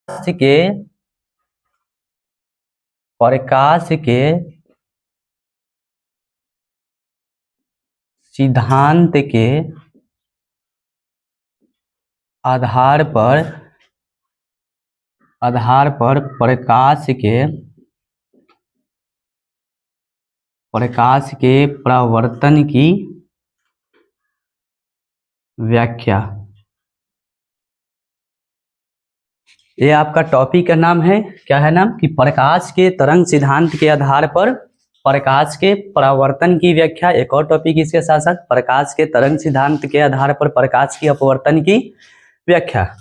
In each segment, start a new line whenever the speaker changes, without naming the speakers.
के प्रकाश के सिद्धांत के आधार पर प्रकाश के परावर्तन की व्याख्या। ये आपका टॉपिक का नाम है, क्या है नाम कि प्रकाश के तरंग सिद्धांत के आधार पर प्रकाश के परावर्तन की व्याख्या। एक और टॉपिक इसके साथ साथ प्रकाश के तरंग सिद्धांत के आधार पर प्रकाश की अपवर्तन की व्याख्या।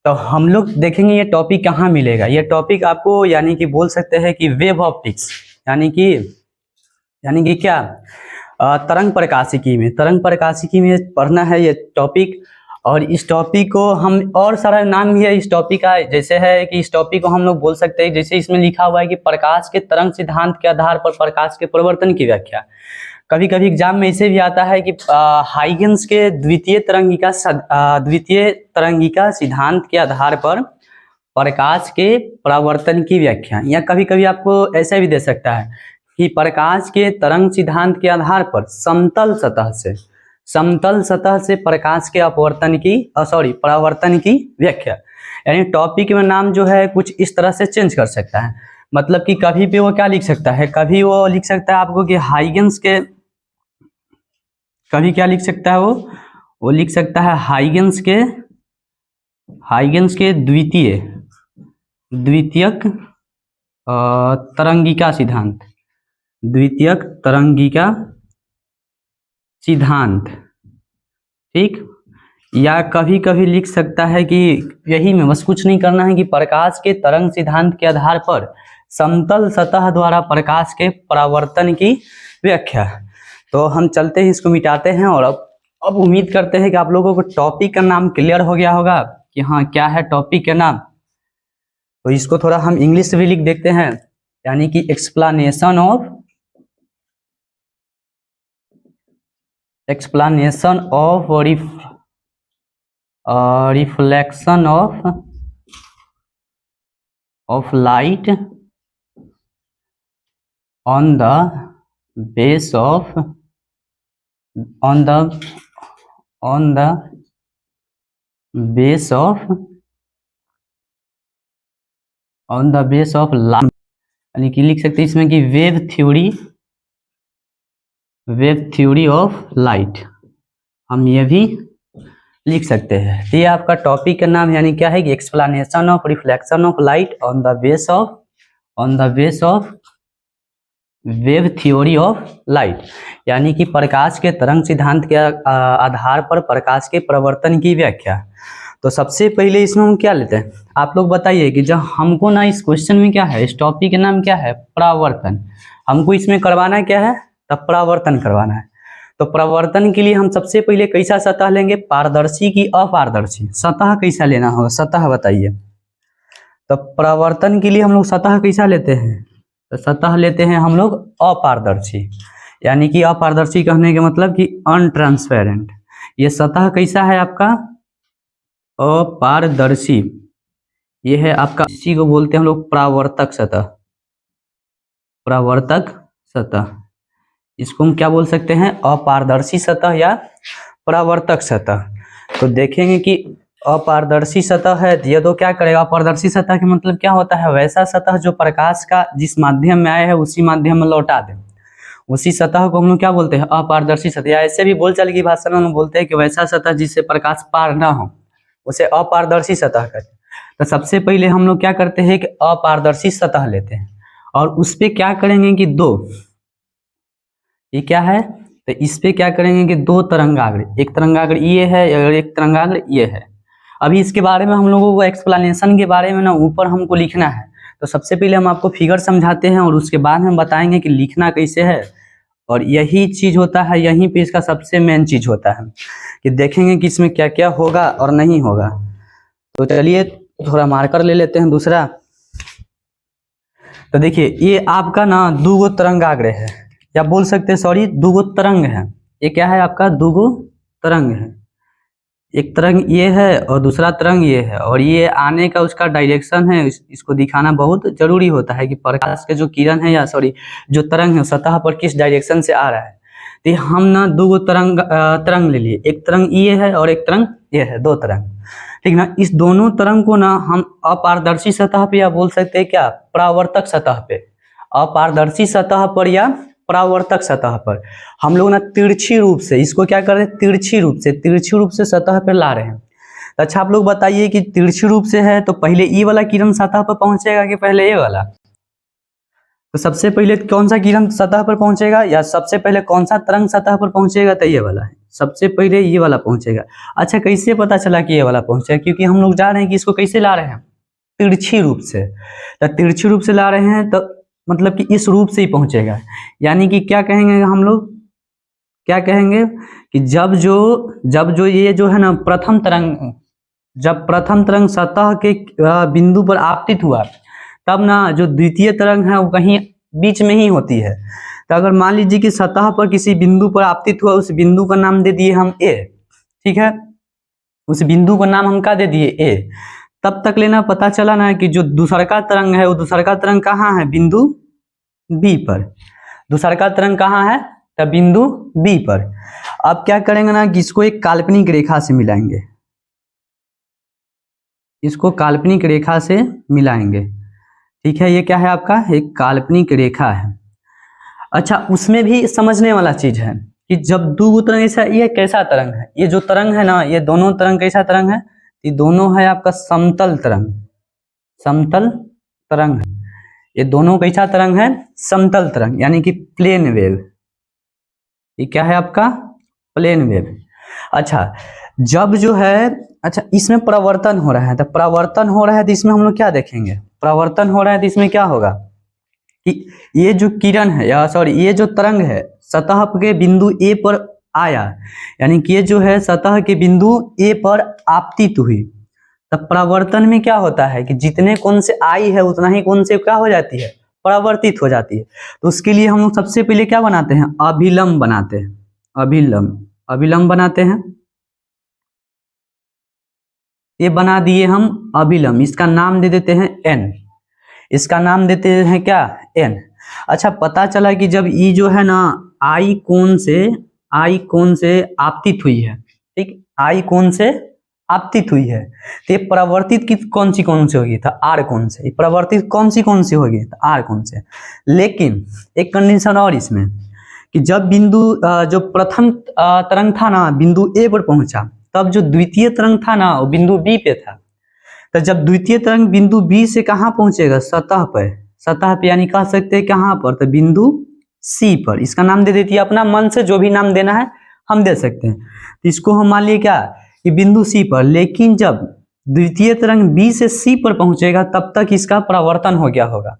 तो हम लोग देखेंगे ये टॉपिक कहाँ मिलेगा। ये टॉपिक आपको यानी कि बोल सकते हैं कि वेव ऑप्टिक्स यानी कि क्या तरंग प्रकाशिकी में पढ़ना है ये टॉपिक। और इस टॉपिक को हम और सारा नाम भी है इस टॉपिक का, जैसे है कि इस टॉपिक को हम लोग बोल सकते हैं, जैसे इसमें लिखा हुआ है कि प्रकाश के तरंग सिद्धांत के आधार पर प्रकाश के परिवर्तन की व्याख्या। कभी कभी एग्जाम में ऐसे भी आता है कि हाइगेंस के द्वितीय तरंगिका सिद्धांत के आधार पर प्रकाश के परावर्तन की व्याख्या। या कभी कभी आपको ऐसा भी दे सकता है कि प्रकाश के तरंग सिद्धांत के आधार पर समतल सतह से प्रकाश के परावर्तन की व्याख्या। यानी टॉपिक में नाम जो है कुछ इस तरह से चेंज कर सकता है। मतलब कि कभी भी वो क्या लिख सकता है, कभी वो लिख सकता है आपको कि हाइगेंस के, कभी क्या लिख सकता है वो लिख सकता है हाइगेंस के द्वितीयक तरंगिका सिद्धांत, ठीक। या कभी कभी लिख सकता है कि यही में बस कुछ नहीं करना है कि प्रकाश के तरंग सिद्धांत के आधार पर समतल सतह द्वारा प्रकाश के परावर्तन की व्याख्या। तो हम चलते हैं, इसको मिटाते हैं। और अब उम्मीद करते हैं कि आप लोगों को टॉपिक का नाम क्लियर हो गया होगा कि हाँ क्या है टॉपिक का नाम। तो इसको थोड़ा हम इंग्लिश में लिख देखते हैं, यानी कि explanation of reflection of light on the base of light, यानी कि लिख सकते हैं इसमें कि वेव थ्योरी ऑफ लाइट, हम ये भी लिख सकते हैं। तो ये आपका टॉपिक का नाम यानी क्या है कि explanation of reflection of light on the base of wave theory of light, यानी कि प्रकाश के तरंग सिद्धांत के आधार पर प्रकाश के परिवर्तन की व्याख्या। तो सबसे पहले इसमें हम क्या लेते हैं, आप लोग बताइए कि जब हमको ना इस क्वेश्चन में क्या है, इस टॉपिक का नाम क्या है, परावर्तन। हमको इसमें करवाना क्या है, तब परावर्तन करवाना है। तो परावर्तन के लिए हम सबसे पहले कैसा सतह लेंगे, पारदर्शी की अपारदर्शी सतह कैसा लेना होगा, सतह बताइए। तो परावर्तन के लिए हम लोग सतह कैसा लेते हैं, तो सतह लेते हैं हम लोग अपारदर्शी, यानी कि अपारदर्शी कहने के मतलब कि अनट्रांसपेरेंट। ये सतह कैसा है आपका, अपारदर्शी। ये है आपका, इसी को बोलते हैं हम लोग परावर्तक सतह। इसको हम क्या बोल सकते हैं, अपारदर्शी सतह या परावर्तक सतह। तो देखेंगे कि अपारदर्शी सतह है, ये तो क्या करेगा, अपारदर्शी सतह का मतलब क्या होता है, वैसा सतह जो प्रकाश का जिस माध्यम में आया है उसी माध्यम में लौटा दे, उसी सतह को हम लोग क्या बोलते हैं, अपारदर्शी सतह। या ऐसे भी बोलचाल की भाषा में हम बोलते हैं कि वैसा सतह जिससे प्रकाश पार ना हो, उसे अपारदर्शी सतह कहते हैं। तो सबसे पहले हम लोग क्या करते हैं कि अपारदर्शी सतह लेते हैं और उस पर क्या करेंगे कि ये क्या है, तो इस पे क्या करेंगे कि दो तरंगाग्र, एक तरंगाग्र ये है और एक तरंगाग्र ये है। अभी इसके बारे में हम लोगों को एक्सप्लेनेशन के बारे में ना ऊपर हमको लिखना है। तो सबसे पहले हम आपको फिगर समझाते हैं और उसके बाद हम बताएंगे कि लिखना कैसे है। और यही चीज होता है, यहीं पे इसका सबसे मेन चीज होता है कि देखेंगे कि इसमें क्या क्या होगा और नहीं होगा। तो चलिए थोड़ा मार्कर ले लेते हैं दूसरा। तो देखिए ये आपका ना दो तरंगाग्र है, या बोल सकते हैं सॉरी, दो तरंग है। ये क्या है आपका, दो तरंग है। एक तरंग ये है और दूसरा तरंग ये है, और ये आने का उसका डायरेक्शन है, इसको दिखाना बहुत जरूरी होता है कि प्रकाश के जो किरण है या सॉरी जो तरंग है सतह पर किस डायरेक्शन से आ रहा है। तो हम ना दो तरंग ले लिए, एक तरंग ये है और एक तरंग ये है, दो तरंग, ठीक ना। इस दोनों तरंग को ना हम अपारदर्शी सतह पे या बोल सकते हैं क्या, परावर्तक सतह पे, अपारदर्शी सतह पर या परावर्तक सतह पर हम लोग ना तिरछी रूप से इसको क्या कर रहे हैं, तिरछी रूप से सतह पर ला रहे हैं। तो अच्छा आप लोग बताइए कि तिरछी रूप से है तो पहले ये वाला किरण सतह पर पहुंचेगा कि पहले ये वाला? तो सबसे पहले कौन सा किरण सतह पर पहुंचेगा या सबसे पहले कौन सा तरंग सतह पर पहुंचेगा? तो ये वाला है, सबसे पहले ये वाला पहुंचेगा। अच्छा कैसे पता चला कि ये वाला पहुंचेगा? क्योंकि हम लोग जा रहे हैं कि इसको कैसे ला रहे हैं, तिरछी रूप से। तो तिरछी रूप से ला रहे हैं तो मतलब कि इस रूप से ही पहुंचेगा। यानी कि क्या कहेंगे हम लोग, क्या कहेंगे कि जब जो ये जो है ना प्रथम तरंग, जब प्रथम तरंग सतह के बिंदु पर आपतित हुआ तब ना जो द्वितीय तरंग है वो कहीं बीच में ही होती है। तो अगर मान लीजिए कि सतह पर किसी बिंदु पर आपतित हुआ, उस बिंदु का नाम दे दिए हम ए, ठीक है, उस बिंदु का नाम हम क्या दे दिए ए। तब तक लेना पता चला ना कि जो दूसरका तरंग है वो दूसरका तरंग कहाँ है, बिंदु बी पर। दूसरका तरंग कहाँ है, तो बिंदु बी पर। अब क्या करेंगे ना कि इसको एक काल्पनिक रेखा से मिलाएंगे, इसको काल्पनिक रेखा से मिलाएंगे, ठीक है। ये क्या है आपका, एक काल्पनिक रेखा है। अच्छा उसमें भी समझने वाला चीज है कि जब दो तरंग ऐसा, ये कैसा तरंग है, ये जो तरंग है ना, ये दोनों तरंग कैसा तरंग है, ये दोनों है आपका समतल तरंग, समतल तरंग है। ये दोनों कैसा तरंग है, समतल तरंग, यानी कि प्लेन वेव। ये क्या है आपका, प्लेन वेव। अच्छा जब जो है, अच्छा इसमें परावर्तन हो रहा है, तो परावर्तन हो रहा है तो इसमें हम लोग क्या देखेंगे, परावर्तन हो रहा है तो इसमें क्या होगा कि ये जो किरण है या सॉरी ये जो तरंग है सतह के बिंदु ए पर आया, यानी कि ये जो है सतह के बिंदु ए पर आपतित हुई। तब परावर्तन में क्या होता है कि जितने कोण से आई है उतना ही कोण से क्या हो जाती है, परावर्तित हो जाती है। तो उसके लिए हम लोग सबसे पहले क्या बनाते हैं, अभिलंब बनाते हैं, अभिलंब बनाते हैं। ये बना दिए हम अभिलंब, इसका नाम दे देते हैं एन, इसका नाम देते हैं क्या, एन। अच्छा पता चला कि जब ई जो है ना आई कोण से आपतित हुई है, ठीक, आई कोण से आपतित हुई है, तो ये परावर्तित की कौन सी कोण से होगी, तो आर कोण से। परावर्तित कौन सी कोण से होगी, तो आर कोण से। लेकिन एक कंडीशन और इसमें कि जब बिंदु जो प्रथम तरंग था ना बिंदु ए पर पहुंचा, तब जो द्वितीय तरंग था ना वो बिंदु बी पे था। तो जब द्वितीय तरंग बिंदु बी से कहाँ पहुंचेगा, सतह पर, सतह पे, यानी कह सकते हैं कहाँ पर, तो बिंदु सी पर। इसका नाम दे देती है, अपना मन से जो भी नाम देना है हम दे सकते हैं। तो इसको हम मान लिए क्या कि बिंदु सी पर। लेकिन जब द्वितीय तरंग बी से सी पर पहुंचेगा तब तक इसका परावर्तन हो गया होगा,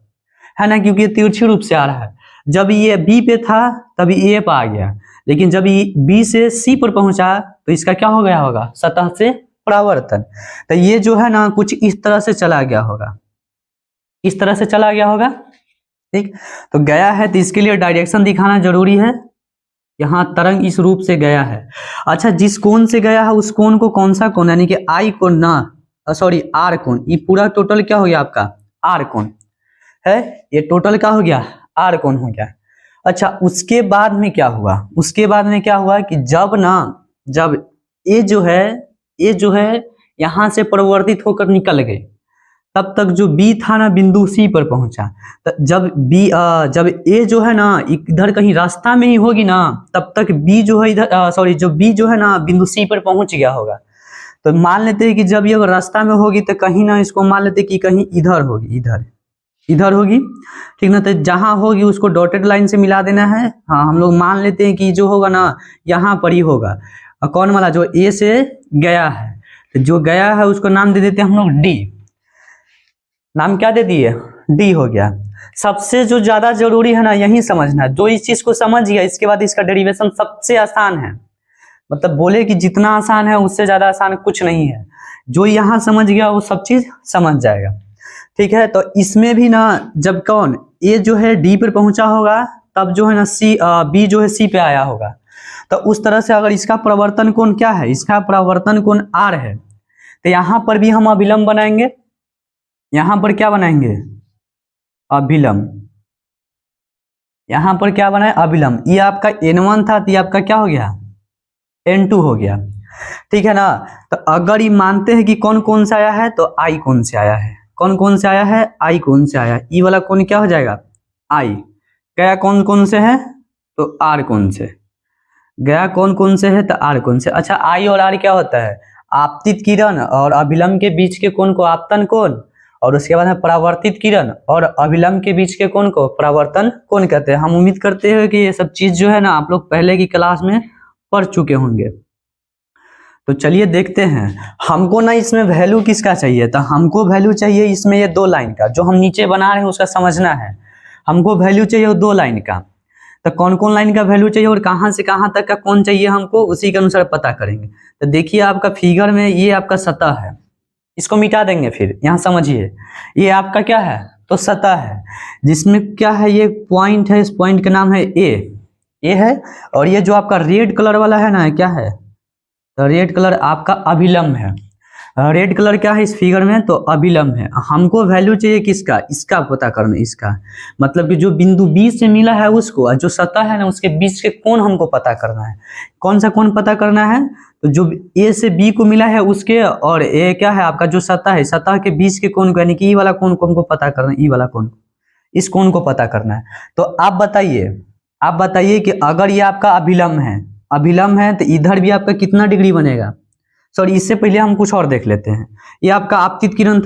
है ना, क्योंकि ये तिरछी रूप से आ रहा है। जब ये बी पे था तभी ए पे आ गया, लेकिन जब ये बी से सी पर पहुंचा तो इसका क्या हो गया होगा, सतह से परावर्तन। तो ये जो है ना कुछ इस तरह से चला गया होगा, इस तरह से चला गया होगा, ठीक। तो गया है तो इसके लिए डायरेक्शन दिखाना जरूरी है। यहाँ तरंग इस रूप से गया है। अच्छा जिस कोण से गया है उस कोण को कौन सा कोण, यानी कि आई कोण ना, सॉरी आर कोण। ये पूरा टोटल क्या हो गया आपका, आर कोण है, ये टोटल क्या हो गया, आर कोण हो गया। अच्छा उसके बाद में क्या हुआ, उसके बाद में क्या हुआ कि जब ये जो है यहाँ से परिवर्तित होकर निकल गए, तब तक जो बी था ना बिंदु सी पर पहुंचा। तो जब ए जो है ना इधर कहीं रास्ता में ही होगी ना, तब तक बी जो है इधर जो बी जो है ना बिंदु सी पर पहुंच गया होगा। तो मान लेते हैं कि जब ये रास्ता में होगी तो कहीं ना इसको मान लेते हैं कि कहीं इधर होगी, इधर होगी, ठीक ना। तो जहां होगी उसको डॉटेड लाइन से मिला देना है। हाँ हम लोग मान लेते हैं कि जो होगा ना यहाँ पर ही होगा, कौन वाला, जो ए से गया है। तो जो गया है उसको नाम दे देते हैं हम लोग डी, नाम क्या दे दिए, डी हो गया। सबसे जो ज्यादा जरूरी है ना यही समझना, जो इस चीज को समझ गया इसके बाद इसका डेरिवेशन सबसे आसान है। मतलब बोले कि जितना आसान है उससे ज्यादा आसान कुछ नहीं है। जो यहाँ समझ गया वो सब चीज समझ जाएगा, ठीक है। तो इसमें भी ना जब ए जो है डी पर पहुंचा होगा तब जो है ना बी जो है सी पे आया होगा। तो उस तरह से अगर इसका प्रवर्तन कोण क्या है, इसका प्रवर्तन कोण r है, तो यहां पर भी हम अभिलंब बनाएंगे। यहां पर क्या बनाएंगे, अभिलंब। यहां पर क्या बनाए, अभिलंब। ये आपका n1 था तो ये आपका क्या हो गया, n2 हो गया, ठीक है ना। तो अगर ये मानते हैं कि कौन कौन से आया है, तो I कौन से आया है, कौन कौन से आया है, I कौन से आया है, ई वाला कौन क्या हो जाएगा, I। गया कौन कौन से है, तो R कौन से, गया कौन कौन से है, तो R कौन से। अच्छा, I और R क्या होता है, आपतित किरण और अभिलंब के बीच के कोण को आपतन कोण, और उसके बाद में परावर्तित किरण और अभिलंब के बीच के कोण को परावर्तन कोण कहते हैं। हम उम्मीद करते हैं कि ये सब चीज जो है ना आप लोग पहले की क्लास में पढ़ चुके होंगे। तो चलिए देखते हैं, हमको ना इसमें वैल्यू किसका चाहिए, तो हमको वैल्यू चाहिए इसमें ये 2 लाइन का, जो हम नीचे बना रहे हैं उसका समझना है। हमको वैल्यू चाहिए 2 लाइन का, तो कौन कौन लाइन का वैल्यू चाहिए और कहाँ से कहाँ तक का कौन चाहिए हमको, उसी के अनुसार पता करेंगे। तो देखिए आपका फिगर में ये आपका सतह है, इसको मिटा देंगे, फिर यहाँ समझिए ये आपका क्या है, तो सतह है, जिसमें क्या है, ये पॉइंट है, इस पॉइंट का नाम है ए है, और ये जो आपका रेड कलर वाला है ना, क्या है, तो रेड कलर आपका अभिलंब है। रेड कलर क्या है इस फिगर में, तो अभिलंब है। हमको वैल्यू चाहिए किसका, इसका पता करना, इसका मतलब कि जो बिंदु बी से मिला है उसको, और जो सतह है ना उसके बीच के कोण हमको पता करना है। कौन सा कोण पता करना है, तो जो ए से बी को मिला है उसके, और ए क्या है आपका जो सतह है, सतह के बीच के कोण को, यानी कि ई वाला कोण को हमको पता करना है, ई वाला कोण, इस कोण को पता करना है। तो आप बताइए कि अगर ये आपका अभिलंब है तो इधर भी आपका कितना डिग्री बनेगा। सॉरी, इससे पहले हम कुछ और देख लेते हैं। ये आपका आपतित किरण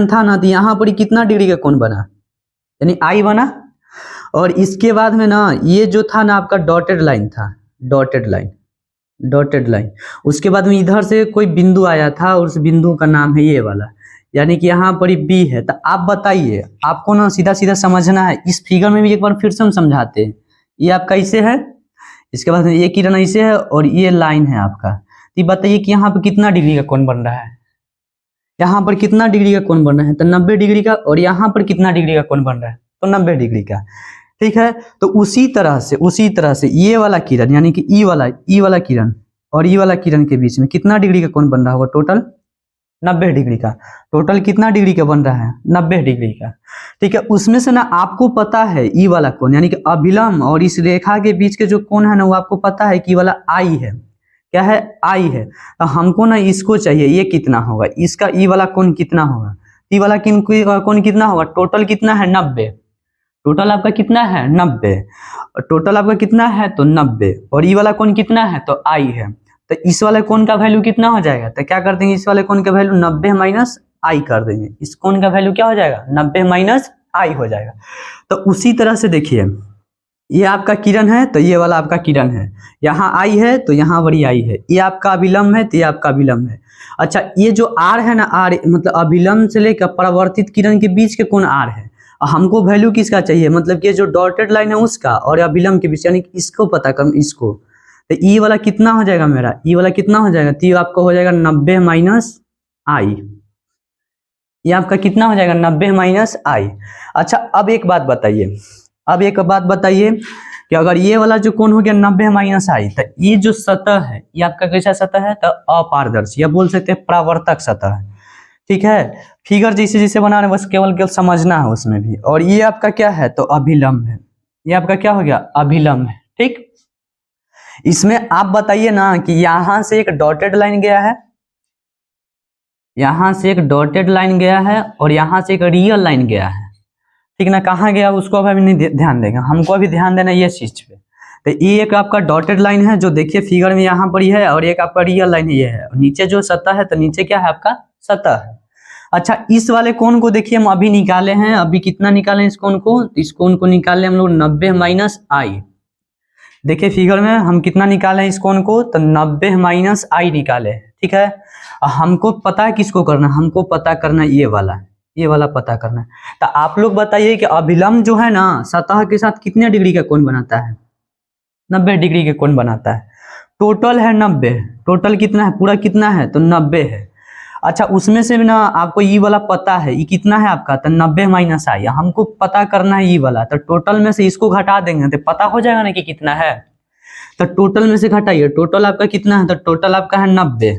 था ना, तो यहाँ पर कितना डिग्री का कोण बना, यानी I बना। और इसके बाद में ना ये जो था ना आपका डॉटेड लाइन था, डॉटेड लाइन। उसके बाद में इधर से कोई बिंदु आया था और उस बिंदु का नाम है ये वाला, यानी कि यहाँ पर B है। तो आप बताइए, आपको ना सीधा सीधा समझना है। इस फिगर में भी एक बार फिर से हम समझाते हैं। ये आपका ऐसे है, इसके बाद ये किरण ऐसे है, और ये लाइन है आपका। तो बताइए कि यहाँ पर कितना डिग्री का कोण बन रहा है, यहाँ पर कितना डिग्री का कोण बन रहा है, तो 90 डिग्री का। और यहाँ पर कितना डिग्री का कोण बन रहा है, तो 90 डिग्री का, ठीक है। तो उसी तरह से ये वाला किरण, यानी कि ई वाला किरण और ई वाला किरण के बीच में कितना डिग्री का कोण बन रहा होगा, टोटल 90 डिग्री का। टोटल कितना डिग्री का बन रहा है, 90 डिग्री का, ठीक है। उसमें से ना आपको पता है ई वाला कोण, यानी कि अभिलंब और इस रेखा के बीच के जो कोण है ना, वो आपको पता है कि वाला आई है, क्या है, आई है। तो हमको ना इसको चाहिए, ये कितना होगा, इसका ई वाला कोण कितना होगा, ई वाला कोण कितना होगा, टोटल कितना है, 90। टोटल आपका कितना है, 90। टोटल आपका कितना है, तो 90। और ई वाला कोण कितना है, तो आई है। तो इस वाले कोण का वैल्यू कितना हो जाएगा, तो क्या कर देंगे, इस वाले कोण का वैल्यू 90 माइनस आई कर देंगे। इस कोण का वैल्यू क्या हो जाएगा, 90 माइनस आई हो जाएगा। तो उसी तरह से देखिए, ये आपका किरण है तो ये वाला आपका किरण है, यहाँ आई है तो यहाँ बड़ी आई है, ये आपका अभिलंब है तो ये आपका अभिलंब है। अच्छा, ये जो आर है ना, आर मतलब अभिलंब से लेकर परावर्तित किरण के बीच के कोण आर है। हमको वैल्यू किसका चाहिए, मतलब कि जो डॉटेड लाइन है उसका और अभिलंब के बीच, यानी कि इसको पता कर, इसको। तो ई वाला कितना हो जाएगा मेरा, ई वाला कितना हो जाएगा, तो ये आपका हो जाएगा 90 माइनस आई। ये आपका कितना हो जाएगा, 90 माइनस आई। अच्छा, अब एक बात बताइए कि अगर ये वाला जो कोण हो गया 90 माइनस आई, तो ये जो सतह है ये आपका कैसा सतह है, तो अपारदर्शी, या बोल सकते हैं परावर्तक सतह है, ठीक है। फिगर जैसे जैसे बना रहे बस केवल समझना है उसमें भी। और ये आपका क्या है, तो अभिलंब है, ये आपका क्या हो गया, अभिलंब है, ठीक। इसमें आप बताइए ना कि यहां से एक डॉटेड लाइन गया है, यहां से एक डॉटेड लाइन गया है, और यहां से एक रियल लाइन गया है, ठीक ना। कहाँ गया उसको अब अभी नहीं ध्यान देगा, हमको अभी ध्यान देना ये चीज पे। तो ये एक आपका डॉटेड लाइन है जो देखिए फिगर में यहाँ पर ही है, और एक आपका रियल लाइन ये है, और नीचे जो सतह है, तो नीचे क्या है आपका सतह है। अच्छा, इस वाले कोण को देखिए हम अभी निकाले हैं, अभी कितना निकाले इस कोण को, तो इस कोण को निकाले हम लोग 90 माइनस आई। देखिए फिगर में हम कितना निकाले इस कोण को, तो 90 माइनस आई निकाले, ठीक है। हमको पता है किसको करना, हमको पता करना ये वाला पता करना है। तो आप लोग बताइए कि अभिलंब जो है ना सतह के साथ कितने डिग्री का कोण बनाता है, 90 डिग्री का कोण बनाता है। टोटल है 90, टोटल कितना है, पूरा कितना है, तो 90 है। अच्छा, उसमें से भी ना आपको ये वाला पता है, ये कितना है आपका, तो 90 माइनस आई। हमको पता करना है ये वाला, तो टोटल में से इसको घटा देंगे तो पता हो जाएगा ना कि कितना है। तो टोटल में से घटाइए, टोटल आपका कितना है, तो टोटल आपका है 90।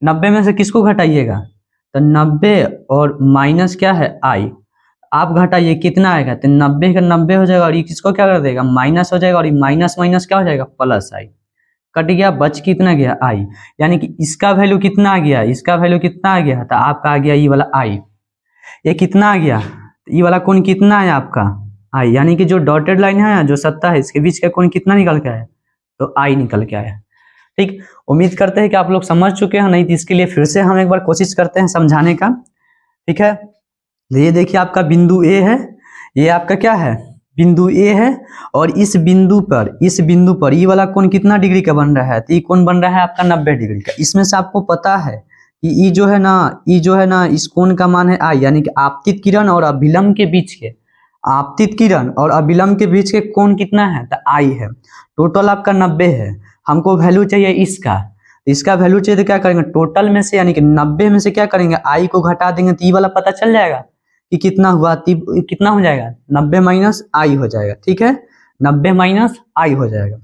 90 में से किसको घटाइएगा, तो 90 और माइनस क्या है आई, आप घटाइए कितना आएगा, तो 90 का 90 हो जाएगा और ये किसको क्या कर देगा, माइनस हो जाएगा और ये माइनस माइनस क्या हो जाएगा, प्लस आई, कट गया, बच कितना गया आई, यानी कि इसका वैल्यू कितना आ गया, इसका वैल्यू कितना आ गया, तो आपका आ गया ये वाला आई। ये कितना आ गया, ये वाला कोण कितना है आपका आई, यानी कि जो डॉटेड लाइन है जो सत्ता है इसके बीच का कोण कितना निकल के आया, तो आई निकल के आया। ठीक, उम्मीद करते हैं कि आप लोग समझ चुके हैं, नहीं तो इसके लिए फिर से हम एक बार कोशिश करते हैं समझाने का। ठीक है, ये देखिए आपका बिंदु ए है, ये आपका क्या है, बिंदु ए है, और इस बिंदु पर ये वाला कोण कितना डिग्री का बन रहा है, तो ये कोण बन रहा है आपका 90 डिग्री का। इसमें से आपको पता है कि ये जो है ना इस कोण का मान है आई, यानी कि आपतित किरण और अभिलंब के बीच के, आपतित किरण और अभिलंब के बीच के कोण कितना है, तो आई है। टोटल आपका 90 है, हमको वैल्यू चाहिए इसका वैल्यू चाहिए, तो क्या करेंगे, टोटल में से यानी कि 90 में से क्या करेंगे, आई को घटा देंगे, तो ये वाला पता चल जाएगा कि कितना हुआ, कितना हो जाएगा, 90 माइनस आई हो जाएगा। ठीक है, 90 माइनस आई हो जाएगा।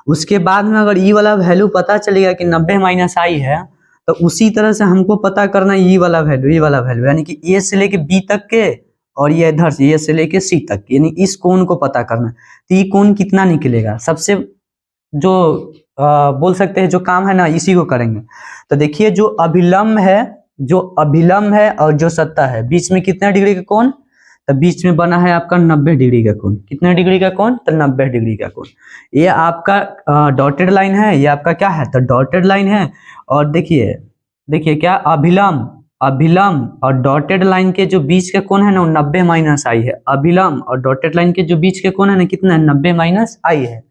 उसके बाद में अगर ये वाला वैल्यू पता चलेगा कि 90 माइनस आई है, तो उसी तरह से हमको पता करना ये वाला वैल्यू यानी कि ए से लेके बी तक के, और ये इधर से ए से लेके सी तक, यानी इस कोण को पता करना। तो ये कोण कितना निकलेगा, सबसे जो बोल सकते हैं जो काम है ना, इसी को करेंगे। तो देखिए जो अभिलंब है और जो सत्ता है, बीच में कितना डिग्री का कोण, तो बीच में बना है आपका 90 डिग्री का कोण। कितना डिग्री का कोण, तो 90 डिग्री का कोण। ये आपका डॉटेड लाइन है, ये आपका क्या है, तो डॉटेड लाइन है। और देखिए क्या, अभिलंब और डॉटेड लाइन के जो बीच का कोण है ना, 90 माइनस आई है। अभिलंब और डॉटेड लाइन के जो बीच के कोण है ना, कितना है, 90 माइनस आई है।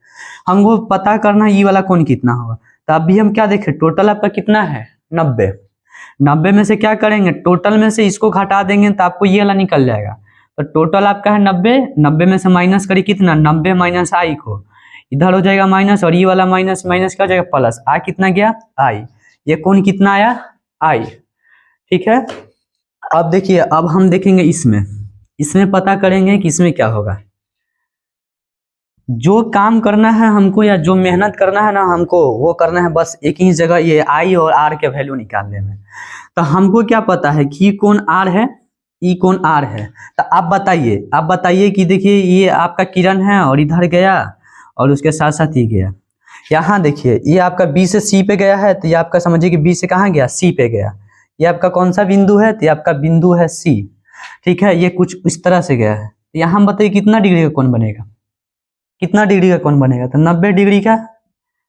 हमको पता करना ये वाला कोण कितना होगा। तो अभी हम क्या देखें, टोटल आपका कितना है, 90 में से क्या करेंगे, टोटल में से इसको घटा देंगे तो आपको ये वाला निकल जाएगा। तो टोटल आपका है 90 में से माइनस करिए कितना, 90 माइनस आई को, इधर हो जाएगा माइनस, और ये वाला माइनस माइनस क्या हो जाएगा, प्लस। आ कितना गया, आई। ये कोण कितना आया, आई। ठीक है, अब देखिए, अब हम देखेंगे इसमें पता करेंगे कि इसमें क्या होगा। जो काम करना है हमको, या जो मेहनत करना है ना हमको, वो करना है बस एक ही जगह, ये आई और आर के वैल्यू निकालने में। तो हमको क्या पता है कि कोण आर है, ई कोण आर है। तो आप बताइए कि देखिए ये आपका किरण है और इधर गया और उसके साथ साथ ही गया। यहाँ देखिए ये आपका बी से सी पे गया है, तो ये आपका समझिए कि बी से कहाँ गया, सी पे गया। ये आपका कौन सा बिंदु है, तो ये आपका बिंदु है सी। ठीक है, ये कुछ इस तरह से गया है। यहाँ हम बताइए कितना डिग्री का कोण बनेगा, कितना डिग्री का कोण बनेगा, तो 90 डिग्री का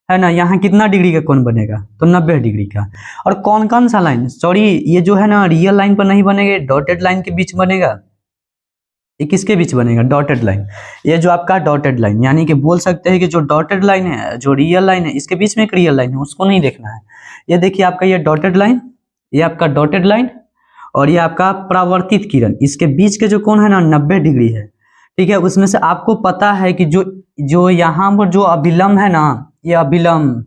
है ना। यहाँ कितना डिग्री का कोण बनेगा, तो 90 डिग्री का। और कौन सा लाइन, सॉरी ये जो है ना रियल लाइन पर नहीं बनेगा, डॉटेड लाइन के बीच बनेगा। ये किसके बीच बनेगा, डॉटेड लाइन। ये जो आपका डॉटेड लाइन, यानी कि बोल सकते हैं कि जो डॉटेड लाइन है, जो रियल लाइन है, इसके बीच में एक रियल लाइन है, उसको नहीं देखना है। ये देखिए आपका ये डॉटेड लाइन, ये आपका डॉटेड लाइन, और ये आपका परावर्तित किरण, इसके बीच के जो कोण है ना 90 डिग्री है। ठीक है, उसमें से आपको पता है कि जो यहाँ पर जो अभिलंब है ना, ये अभिलंब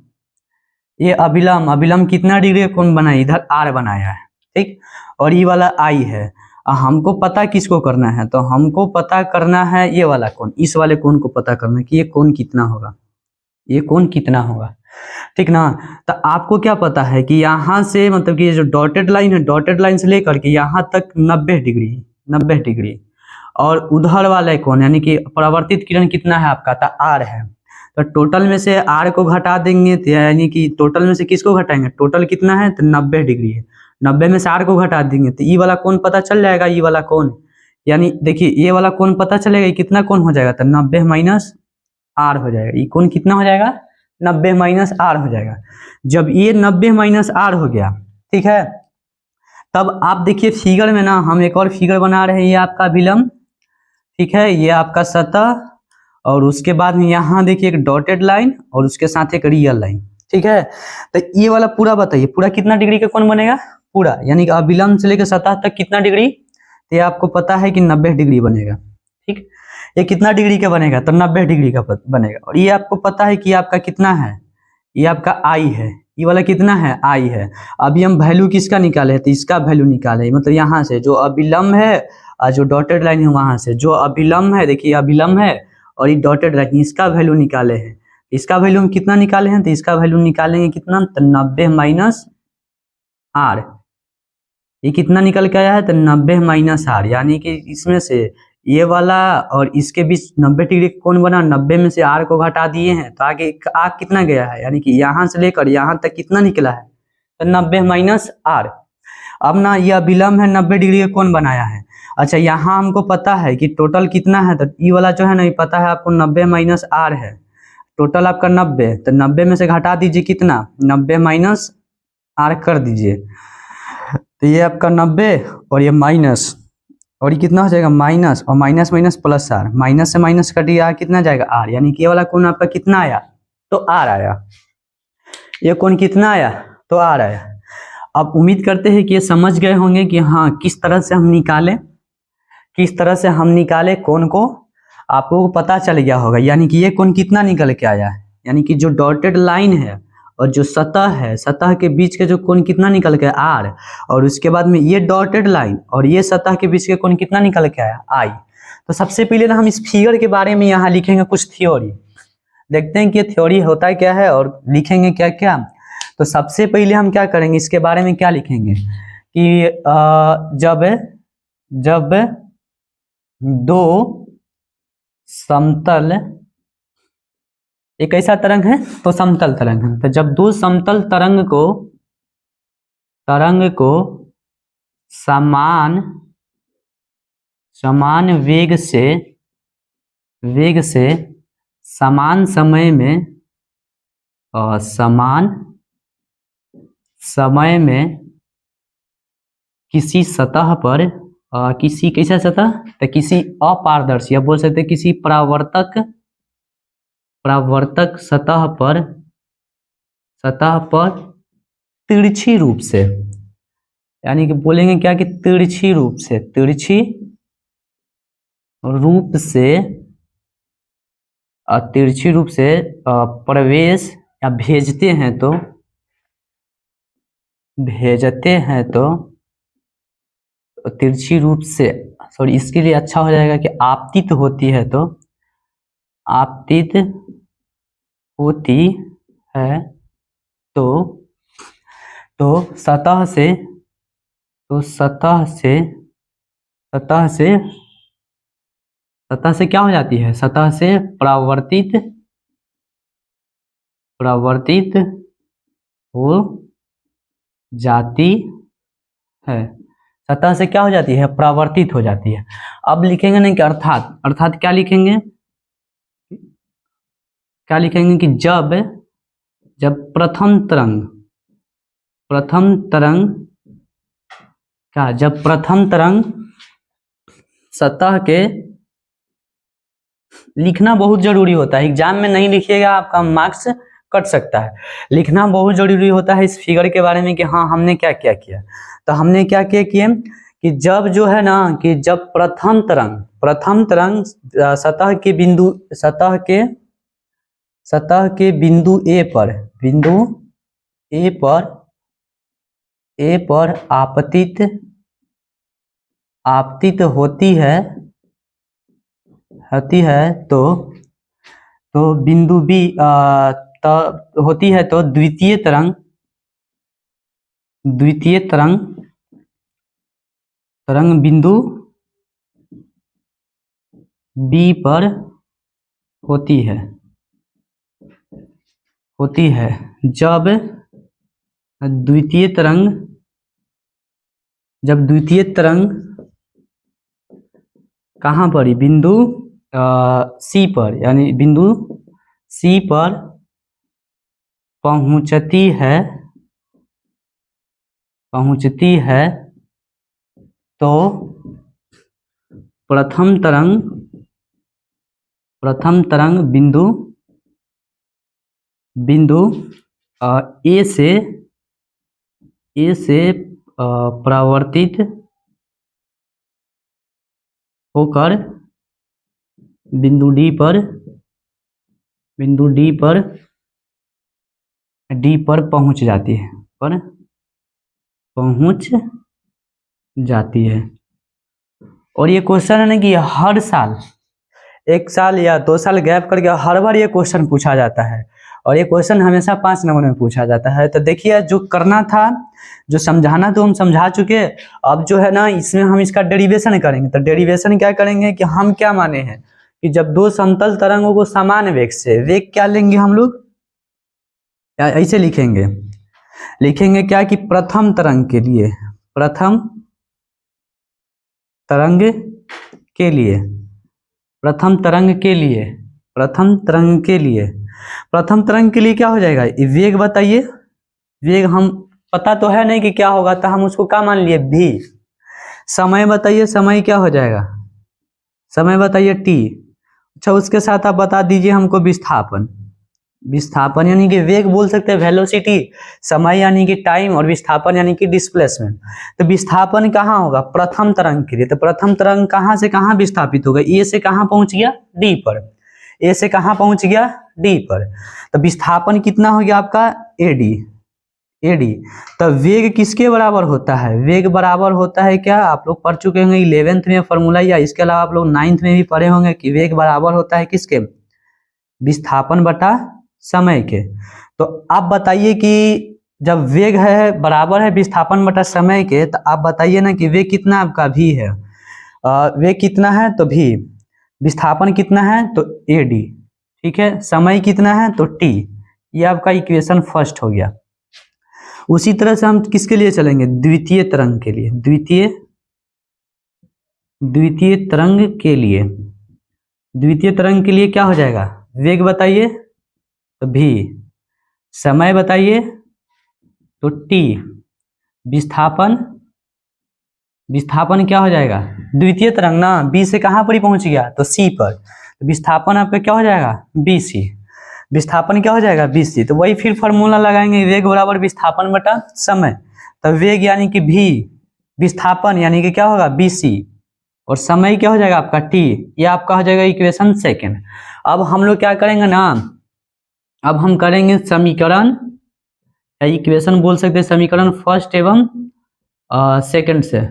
कितना डिग्री का कोण बनाया, इधर आर बनाया है। ठीक, और ये वाला आई है। हमको पता किसको करना है, तो हमको पता करना है ये वाला कोण, इस वाले कोण को पता करना है कि ये कोण कितना होगा, ये कोण कितना होगा। ठीक ना। तो आपको क्या पता है कि यहाँ से मतलब कि ये जो डॉटेड लाइन है, डॉटेड लाइन से लेकर के यहाँ तक 90 डिग्री, और उधर वाले कोण यानी कि परावर्तित किरण कितना है आपका, तो आर है। तो टोटल में से आर को घटा देंगे, तो यानी कि टोटल में से किसको घटाएंगे, टोटल कितना है, तो 90 डिग्री है। 90 में से आर को घटा देंगे तो ये वाला कोण पता चल जाएगा, ये वाला कोण, यानी देखिए ये वाला कोण पता चलेगा कितना कोण हो जाएगा, तो 90 माइनस आर हो जाएगा। ये कोण कितना हो जाएगा, 90 माइनस आर हो जाएगा। जब ये 90 माइनस आर हो गया, ठीक है, तब आप देखिए फिगर में ना, हम एक और फिगर बना रहे हैं। ये आपका अभिलंब, ठीक है, ये आपका सतह, और उसके बाद में यहाँ देखिए एक डॉटेड लाइन और उसके साथ एक रियल लाइन। ठीक है, तो ये वाला पूरा बताइए, पूरा कितना डिग्री का कोण बनेगा, पूरा यानी कि अभिलंब से लेकर सतह तक कितना डिग्री, तो ये आपको पता है कि 90 डिग्री बनेगा। ठीक, ये कितना डिग्री का बनेगा, तो 90 डिग्री का बनेगा। और ये आपको पता है कि आपका कितना है, ये आपका आई है, ये वाला कितना है, आई है। अभी हम वैल्यू किसका निकाले, तो इसका वैल्यू निकाले, मतलब यहाँ से जो अभिलंब है और जो डॉटेड लाइन है, वहां से जो अभिलंब है, देखिए अभिलंब है और ये डॉटेड लाइन, इसका वैल्यू निकाले हैं। इसका वैल्यू हम कितना निकाले हैं, तो इसका वैल्यू निकालेंगे कितना, तो 90 माइनस आर। ये कितना निकल के आया है, तो 90 माइनस आर, यानी कि इसमें से ये वाला और इसके बीच 90 डिग्री कौन बना, 90 में से आर को घटा दिए हैं, तो आगे आग कितना गया है, यानी कि यहाँ से लेकर यहाँ तक कितना निकला है, तो 90 माइनस आर। अब ना यह विलंब है 90 डिग्री का कौन बनाया है। अच्छा, यहाँ हमको पता है कि टोटल कितना है, तो ये वाला जो है ना, ये पता है आपको 90 माइनस आर है, टोटल आपका 90, तो 90 में से घटा दीजिए कितना, 90 माइनस आर कर दीजिए, तो ये आपका 90 और ये माइनस, और ये कितना हो जाएगा, माइनस और माइनस माइनस प्लस आर, माइनस से माइनस कटिएगा कितना जाएगा, आर, यानी कि ये वाला कोण आपका कितना आया, तो आर आया। ये कोण कितना आया, तो आर आया। अब उम्मीद करते हैं कि ये समझ गए होंगे कि हाँ किस तरह से हम निकालें, किस तरह से हम निकाले कोण को, आपको पता चल गया होगा। यानी कि ये कोण कितना निकल के आया है, यानी कि जो डॉटेड लाइन है और जो सतह है, सतह के बीच के जो कोण कितना निकल के आर, और उसके बाद में ये डॉटेड लाइन और ये सतह के बीच के कोण कितना निकल के आया, आई। तो सबसे पहले ना हम इस फिगर के बारे में यहाँ लिखेंगे कुछ थ्योरी, देखते हैं कि ये थ्योरी होता है क्या है और लिखेंगे क्या क्या। तो सबसे पहले हम क्या करेंगे, इसके बारे में क्या लिखेंगे कि जब दो समतल, एक ऐसा तरंग है तो समतल तरंग है, तो जब दो समतल तरंग को समान वेग से समान समय में किसी सतह पर किसी कैसा सतह, तो किसी अपारदर्शी, या बोल सकते हैं किसी परावर्तक सतह पर तिरछी रूप से, यानी कि बोलेंगे क्या कि तिरछी रूप से प्रवेश या भेजते हैं तो तिरछी रूप से, सॉरी इसके लिए अच्छा हो जाएगा कि आपतित होती है तो सतह से क्या हो जाती है, सतह से परावर्तित हो जाती है, सतह से क्या हो जाती है, परावर्तित हो जाती है। अब लिखेंगे नहीं कि अर्थात क्या लिखेंगे कि जब प्रथम तरंग सतह के, लिखना बहुत जरूरी होता है, एग्जाम में नहीं लिखिएगा आपका मार्क्स कट सकता है, लिखना बहुत जरूरी होता है इस फिगर के बारे में कि हाँ हमने क्या क्या किया। तो हमने क्या क्या किए कि जब जो है ना कि जब प्रथम तरंग सतह के बिंदु ए पर आपतित होती है तो बिंदु बी होती है, तो द्वितीय तरंग बिंदु बी पर होती है जब द्वितीय तरंग कहाँ पर, बिंदु सी पर, यानी बिंदु सी पर पहुंचती है तो प्रथम तरंग बिंदु ए से परावर्तित होकर बिंदु डी पर पहुंच जाती है। और ये क्वेश्चन है ना कि हर साल 1 साल या 2 साल गैप करके हर बार ये क्वेश्चन पूछा जाता है, और ये क्वेश्चन हमेशा 5 नंबर में पूछा जाता है। तो देखिए जो करना था, जो समझाना तो हम समझा चुके। अब जो है ना, इसमें हम इसका डेरिवेशन करेंगे। तो डेरिवेशन क्या करेंगे कि हम क्या माने हैं कि जब दो समतल तरंगों को समान वेग से, वेग क्या लेंगे हम लोग, ऐसे लिखेंगे, क्या कि प्रथम तरंग के लिए, प्रथम तरंग के लिए, प्रथम तरंग के लिए, प्रथम तरंग के लिए, प्रथम तरंग के लिए क्या हो जाएगा, वेग बताइए। वेग हम पता तो है नहीं कि क्या होगा, तो हम उसको क्या मान लिए, भी। समय बताइए, समय क्या हो जाएगा, समय बताइए टी। अच्छा, उसके साथ आप बता दीजिए हमको विस्थापन। विस्थापन यानी कि वेग बोल सकते हैं, वेलोसिटी। समय यानी कि टाइम, और विस्थापन यानी कि डिस्प्लेसमेंट। तो विस्थापन कहाँ होगा, प्रथम तरंग के लिए। तो प्रथम तरंग कहाँ से कहाँ विस्थापित होगा, ए से कहाँ पहुंच गया, डी पर। ए से कहाँ पहुंच गया, डी पर। तो विस्थापन कितना हो गया आपका, एडी, एडी। तो वेग किसके बराबर होता है, वेग बराबर होता है क्या, आप लोग पढ़ चुके होंगे 11th में फॉर्मूला, या इसके अलावा आप लोग 9th में भी पढ़े होंगे कि वेग बराबर होता है किसके, विस्थापन बटा समय के। तो आप बताइए कि जब वेग है बराबर है विस्थापन बटा समय के, तो आप बताइए ना कि वेग कितना आपका भी है, वेग कितना है तो भी, विस्थापन कितना है तो एडी, ठीक है, समय कितना है तो टी। ये आपका इक्वेशन फर्स्ट हो गया। उसी तरह से हम किसके लिए चलेंगे, द्वितीय तरंग के लिए, द्वितीय तरंग के लिए। द्वितीय तरंग के लिए क्या हो जाएगा, वेग बताइए तो भी, समय बताइए तो टी, विस्थापन, विस्थापन क्या हो जाएगा, द्वितीय तरंग ना, बी से कहाँ पर ही पहुंच गया तो सी पर। तो विस्थापन आपका क्या हो जाएगा, बी सी। विस्थापन क्या हो जाएगा, बी सी। तो वही फिर फॉर्मूला लगाएंगे, वेग बराबर विस्थापन बटा समय। तो वेग यानी कि भी, विस्थापन यानी कि क्या होगा, बी सी, और समय क्या हो जाएगा आपका टी। ये आपका हो जाएगा इक्वेशन सेकेंड। अब हम लोग क्या करेंगे ना, अब हम करेंगे समीकरण, या इक्वेशन बोल सकते हैं, समीकरण फर्स्ट एवं सेकंड से।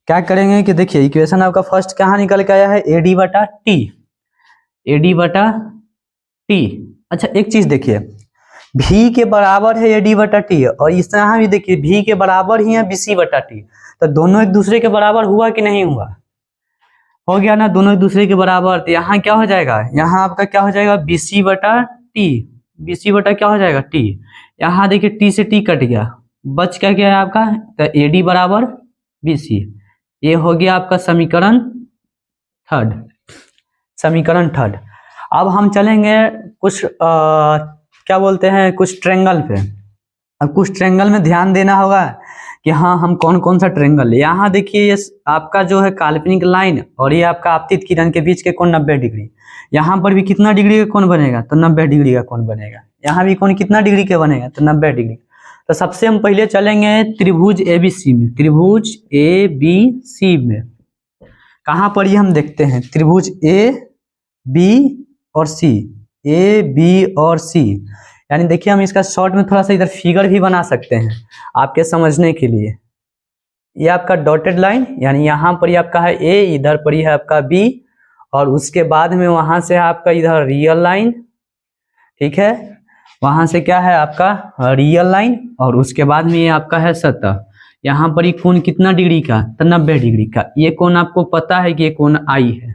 क्या करेंगे कि देखिए इक्वेशन आपका फर्स्ट कहाँ निकल के आया है, एडी बटा टी, एडी बटा टी। अच्छा एक चीज देखिए, भी के बराबर है एडी बटा टी, और इस तरह भी देखिए भी के बराबर ही है बीसी बटा टी। तो दोनों एक दूसरे के बराबर हुआ कि नहीं हुआ, हो गया ना, दोनों एक दूसरे के बराबर। तो यहाँ क्या हो जाएगा, यहाँ आपका क्या हो जाएगा, बीसी बटा टी, बीसी बटा क्या हो जाएगा टी। यहाँ देखिए टी से टी कट गया, बच क्या गया है आपका, तो एडी बराबर बीसी। ये हो गया आपका समीकरण थर्ड, समीकरण थर्ड। अब हम चलेंगे कुछ क्या बोलते हैं, कुछ ट्रेंगल पे। अब कुछ ट्रेंगल में ध्यान देना होगा कि हाँ हम कौन कौन सा ट्रेंगल, यहाँ देखिए ये आपका जो है काल्पनिक लाइन और ये आपका आपतित किरण के बीच के कोण 90 डिग्री। यहाँ पर भी कितना डिग्री का कोण बनेगा, तो 90 डिग्री का कोण बनेगा। यहाँ भी कोण कितना डिग्री के बनेगा, तो 90 डिग्री। तो सबसे हम पहले चलेंगे त्रिभुज ABC में, त्रिभुज ABC में कहाँ पर ये हम देखते हैं, त्रिभुज AB और C, AB और C। यानी देखिए हम इसका शॉर्ट में थोड़ा सा इधर फिगर भी बना सकते हैं आपके समझने के लिए। ये आपका डॉटेड लाइन, यानी यहाँ पर ही आपका है A, इधर पर ही है आपका B, और उसके बाद में वहां से आपका इधर रियल लाइन, ठीक है, वहां से क्या है आपका रियल लाइन, और उसके बाद में ये आपका है सतह। यहाँ पर ये कोण कितना डिग्री का, तो 90 डिग्री का। ये कोण आपको पता है कि ये कोण आई है,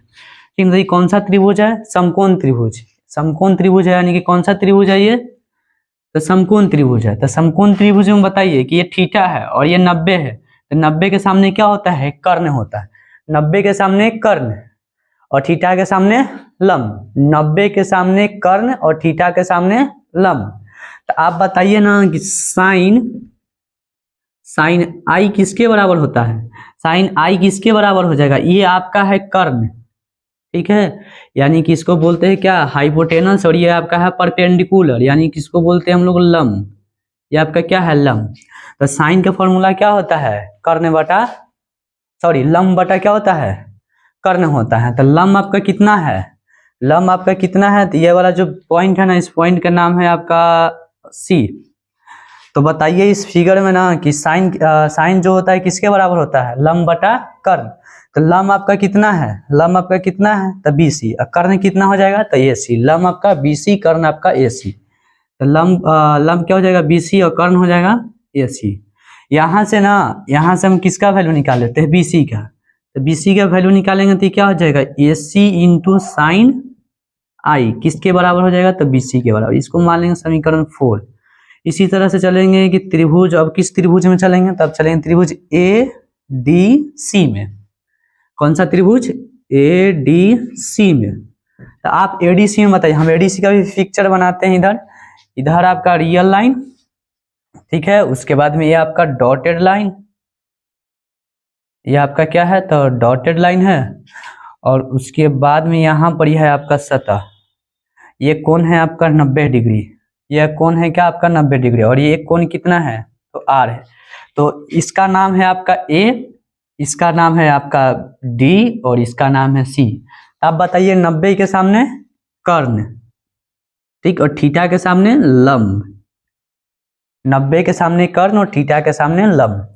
ठीक है। कौन सा त्रिभुज है, समकोण त्रिभुज, समकोण त्रिभुज है, यानी कि कौन सा त्रिभुज है ये, तो समकोण त्रिभुज है। तो समकोण त्रिभुज में बताइए कि ये थीटा है और ये 90 है, तो 90 के सामने क्या होता है, कर्ण होता है। 90 के सामने कर्ण और थीटा के सामने लंब, 90 के सामने कर्ण और थीटा के सामने लंब। तो आप बताइए ना कि साइन आई किसके बराबर होता है, साइन आई किसके बराबर हो जाएगा, ये आपका है कर्ण, ठीक है, यानी कि इसको बोलते हैं क्या, हाइपोटेनस, और ये आपका है परपेंडिकुलर, यानी किसको बोलते हैं हम लोग, लंब। ये आपका क्या है, लंब। तो साइन का फॉर्मूला क्या होता है, कर्ण बटा, सॉरी लंब बटा क्या होता है, कर्ण होता है। तो लंब आपका कितना है, लंब आपका कितना है, तो ये वाला जो पॉइंट है ना, इस पॉइंट का नाम है आपका C। तो बताइए इस फिगर में ना कि साइन जो होता है किसके बराबर होता है, लंब बटा कर्ण। तो लंब आपका कितना है, लंब आपका कितना है तो BC, कर्ण कितना हो जाएगा तो AC। लंब आपका BC, कर्ण आपका AC। तो लंब क्या हो जाएगा BC और कर्ण हो जाएगा AC। यहाँ से ना, यहाँ से हम किसका वैल्यू निकाल लेते हैं, BC का। तो BC का वैल्यू निकालेंगे तो क्या हो जाएगा, AC इंटू साइन आई किसके बराबर हो जाएगा तो BC के बराबर। इसको मान लेंगे समीकरण 4। इसी तरह से चलेंगे कि त्रिभुज, अब किस त्रिभुज में चलेंगे, तब चलेंगे त्रिभुज ADC में। कौन सा त्रिभुज, ADC में। तो आप ADC में बताइए, हम ADC का भी पिक्चर बनाते हैं। इधर आपका रियल लाइन, ठीक है, उसके बाद में ये आपका डॉटेड लाइन, ये आपका क्या है तो डॉटेड लाइन है, और उसके बाद में यहाँ पर यह है आपका सतह। ये कोण है आपका 90 डिग्री, यह कोण है क्या आपका 90 डिग्री, और ये कोण कितना है तो R है। तो इसका नाम है आपका A, इसका नाम है आपका D, और इसका नाम है C। अब बताइए 90 के सामने कर्ण, ठीक, और थीटा के सामने लंब। 90 के सामने कर्ण और थीटा के सामने लंब।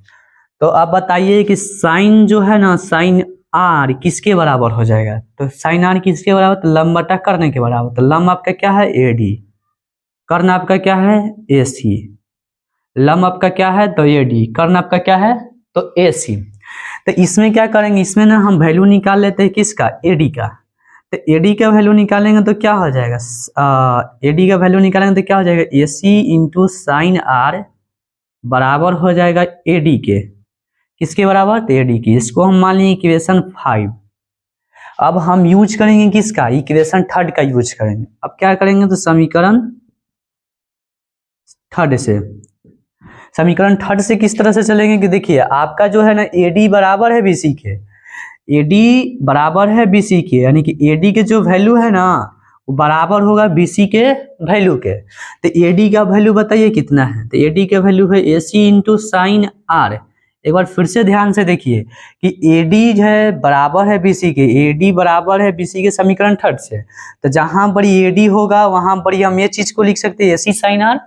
तो अब बताइए कि साइन जो है ना, साइन R किसके बराबर हो जाएगा, तो साइन R किसके बराबर, तो लंब बटा कर्ण के बराबर। तो लंब आपका क्या है AD, कर्ण आपका क्या है AC। लंब आपका क्या है तो AD, कर्ण आपका क्या है तो AC। तो इसमें क्या करेंगे, इसमें ना हम वैल्यू निकाल लेते हैं किसका, AD का। तो AD का वैल्यू निकालेंगे तो क्या हो जाएगा, AD का वैल्यू निकालेंगे तो क्या हो जाएगा, AC इंटू साइन R बराबर हो जाएगा AD के, किसके बराबर तो AD की। इसको हम मान लेंगे इक्वेशन 5। अब हम यूज करेंगे किसका, इक्वेशन 3 का यूज करेंगे। अब क्या करेंगे तो समीकरण 3 से, समीकरण 3 से किस तरह से चलेंगे कि देखिए आपका जो है ना AD बराबर है BC के, AD बराबर है BC के, यानी कि AD के जो वैल्यू है ना वो बराबर होगा BC के वैल्यू के। तो AD का वैल्यू बताइए कितना है, तो AD का वैल्यू है AC इंटू साइन R। एक बार फिर से ध्यान से देखिए कि AD है बराबर है BC के, AD बराबर है BC के समीकरण 3 से। तो जहां पर AD होगा वहां पर हम ये चीज को लिख सकते हैं AC साइन R,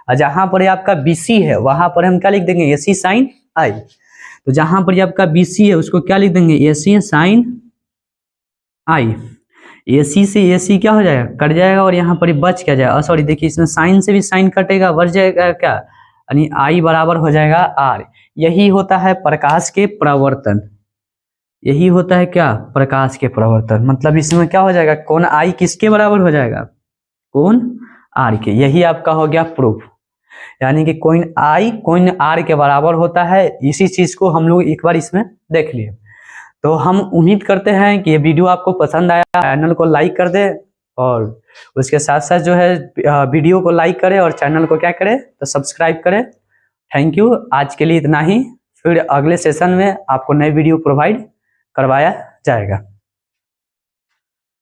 और जहां पर आपका BC है वहां पर हम क्या लिख देंगे AC साइन I। तो जहां पर आपका BC है उसको क्या लिख देंगे AC साइन I। AC से AC क्या हो जाएगा, कट जाएगा, और यहाँ पर बच क्या जाएगा, सॉरी देखिए इसमें साइन से भी साइन कटेगा, बच जाएगा क्या, यानी I बराबर हो जाएगा R। यही होता है प्रकाश के प्रवर्तन, यही होता है क्या प्रकाश के प्रवर्तन। मतलब इसमें क्या हो जाएगा, कोण I किसके बराबर हो जाएगा, कोण R के। यही आपका हो गया प्रूफ, यानी कि कोण I कोण R के बराबर होता है। इसी चीज को हम लोग एक बार इसमें देख लिए। तो हम उम्मीद करते हैं कि ये वीडियो आपको पसंद आया, चैनल को लाइक कर दे, और उसके साथ साथ जो है वीडियो को लाइक करें और चैनल को क्या करें तो सब्सक्राइब करें। थैंक यू, आज के लिए इतना ही। फिर अगले सेशन में आपको नई वीडियो प्रोवाइड करवाया जाएगा।